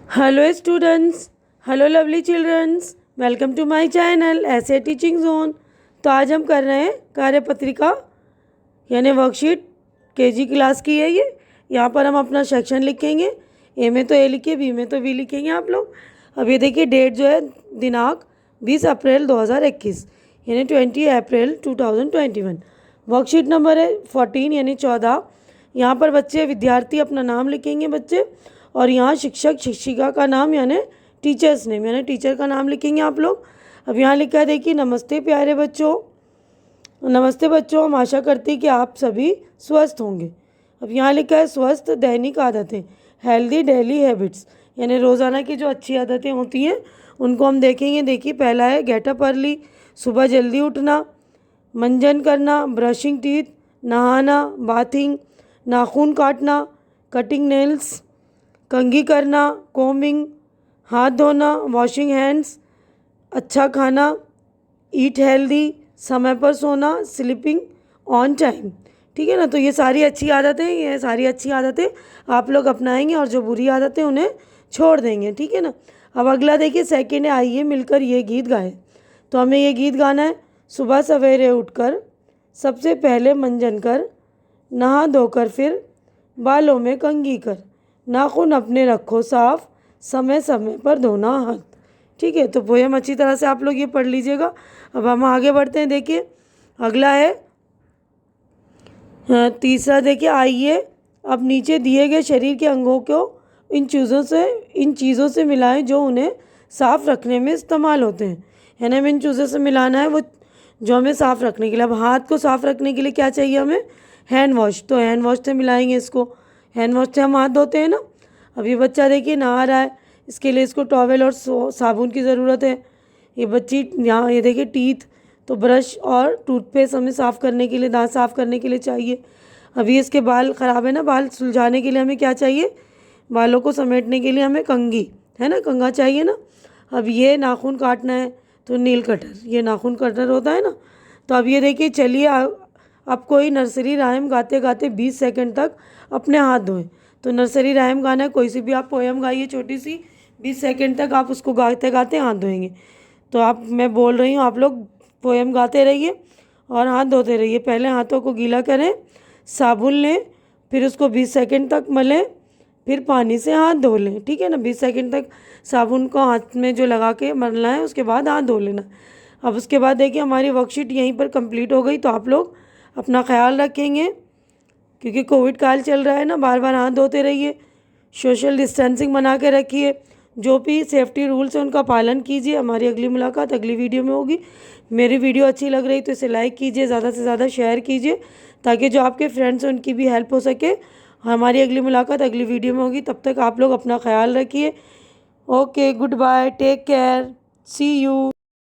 Hello students, hello lovely childrens, welcome to my channel ऐसे teaching zone. तो आज हम कर रहे हैं कार्यपत्रिका यानी वर्कशीट केजी क्लास की है ये। यहाँ पर हम अपना सेक्शन लिखेंगे। ए में तो ए लिखिए, बी में तो बी लिखेंगे आप लोग। अब ये देखिए डेट जो है, दिनांक 20 अप्रैल 2021 यानी 20 अप्रैल 2021। वर्कशीट नंबर है 14 यानी 14। यहाँ पर बच्चे विद्यार्थी अपना नाम लिखेंगे बच्चे, और यहाँ शिक्षक शिक्षिका का नाम यानी टीचर्स नेम यानी टीचर का नाम लिखेंगे आप लोग। अब यहाँ लिखा है देखिए, नमस्ते प्यारे बच्चों। नमस्ते बच्चों, हम आशा करते हैं कि आप सभी स्वस्थ होंगे। अब यहाँ लिखा है स्वस्थ दैनिक आदतें, हेल्दी डेली हैबिट्स यानी रोज़ाना की जो अच्छी आदतें होती हैं उनको हम देखेंगे। देखिए पहला है गेट अप अर्ली, सुबह जल्दी उठना, मंजन करना, ब्रशिंग टीथ, नहाना, बाथिंग, नाखून काटना, कटिंग नेल्स, कंघी करना, कोमिंग, हाथ धोना, वॉशिंग हैंड्स, अच्छा खाना, ईट हेल्दी, समय पर सोना, स्लीपिंग ऑन टाइम। ठीक है ना। तो ये सारी अच्छी आदतें आप लोग अपनाएंगे और जो बुरी आदतें उन्हें छोड़ देंगे। ठीक है ना। अब अगला देखिए सेकंड है, आइए मिलकर ये गीत गाएं। तो हमें ये गीत गाना है। सुबह सवेरे उठकर सबसे पहले मंजन कर, नहा धोकर फिर बालों में कंघी कर, नाखून अपने रखो साफ, समय समय पर धोना हाथ। ठीक है। तो पोयम अच्छी तरह से आप लोग ये पढ़ लीजिएगा। अब हम आगे बढ़ते हैं। देखिए अगला है तीसरा। देखिए आइए अब नीचे दिए गए शरीर के अंगों को इन चीज़ों से मिलाएं जो उन्हें साफ रखने में इस्तेमाल होते हैं। यानी हमें इन चीज़ों से मिलाना है वो जो हमें साफ रखने के लिए। अब हाथ को साफ रखने के लिए क्या चाहिए हमें? Hand wash. तो हैंड वॉश से मिलाएंगे इसको। हैंड वॉश से हम हाथ धोते हैं ना। अब ये बच्चा देखिए नहा रहा है, इसके लिए इसको टॉवेल और साबुन की ज़रूरत है। ये बच्ची यहाँ ये देखिए टीथ, तो ब्रश और टूथपेस्ट हमें साफ़ करने के लिए, दांत साफ़ करने के लिए चाहिए। अभी इसके बाल ख़राब है ना, बाल सुलझाने के लिए हमें क्या चाहिए? बालों को समेटने के लिए हमें कंघी, है ना, कंघा चाहिए ना। अब ये नाखून काटना है तो नील कटर, ये नाखून कटर होता है ना। तो अब ये देखिए चलिए अब कोई नर्सरी राइम गाते गाते 20 सेकंड तक अपने हाथ धोएं। तो नर्सरी राइम गाना है, कोई सी भी आप पोएम गाइए छोटी सी, 20 सेकंड तक आप उसको गाते गाते हाथ धोएंगे। तो मैं बोल रही हूँ, आप लोग पोएम गाते रहिए और हाथ धोते रहिए। पहले हाथों को गीला करें, साबुन लें, फिर उसको 20 सेकंड तक मलें, फिर पानी से हाथ धो लें। ठीक है ना। 20 सेकंड तक साबुन को हाथ में जो लगा के मलना है, उसके बाद हाथ धो लेना। अब उसके बाद देखिए हमारी वर्कशीट यहीं पर कंप्लीट हो गई। तो आप लोग अपना ख्याल रखेंगे क्योंकि कोविड काल चल रहा है ना, बार बार हाथ धोते रहिए, सोशल डिस्टेंसिंग बना के रखिए, जो भी सेफ्टी रूल्स हैं उनका पालन कीजिए। हमारी अगली मुलाकात अगली वीडियो में होगी। मेरी वीडियो अच्छी लग रही तो इसे लाइक कीजिए, ज़्यादा से ज़्यादा शेयर कीजिए ताकि जो आपके फ्रेंड्स हैं उनकी भी हेल्प हो सके। हमारी अगली मुलाकात अगली वीडियो में होगी। तब तक आप लोग अपना ख्याल रखिए। Okay, good bye, take care, see you.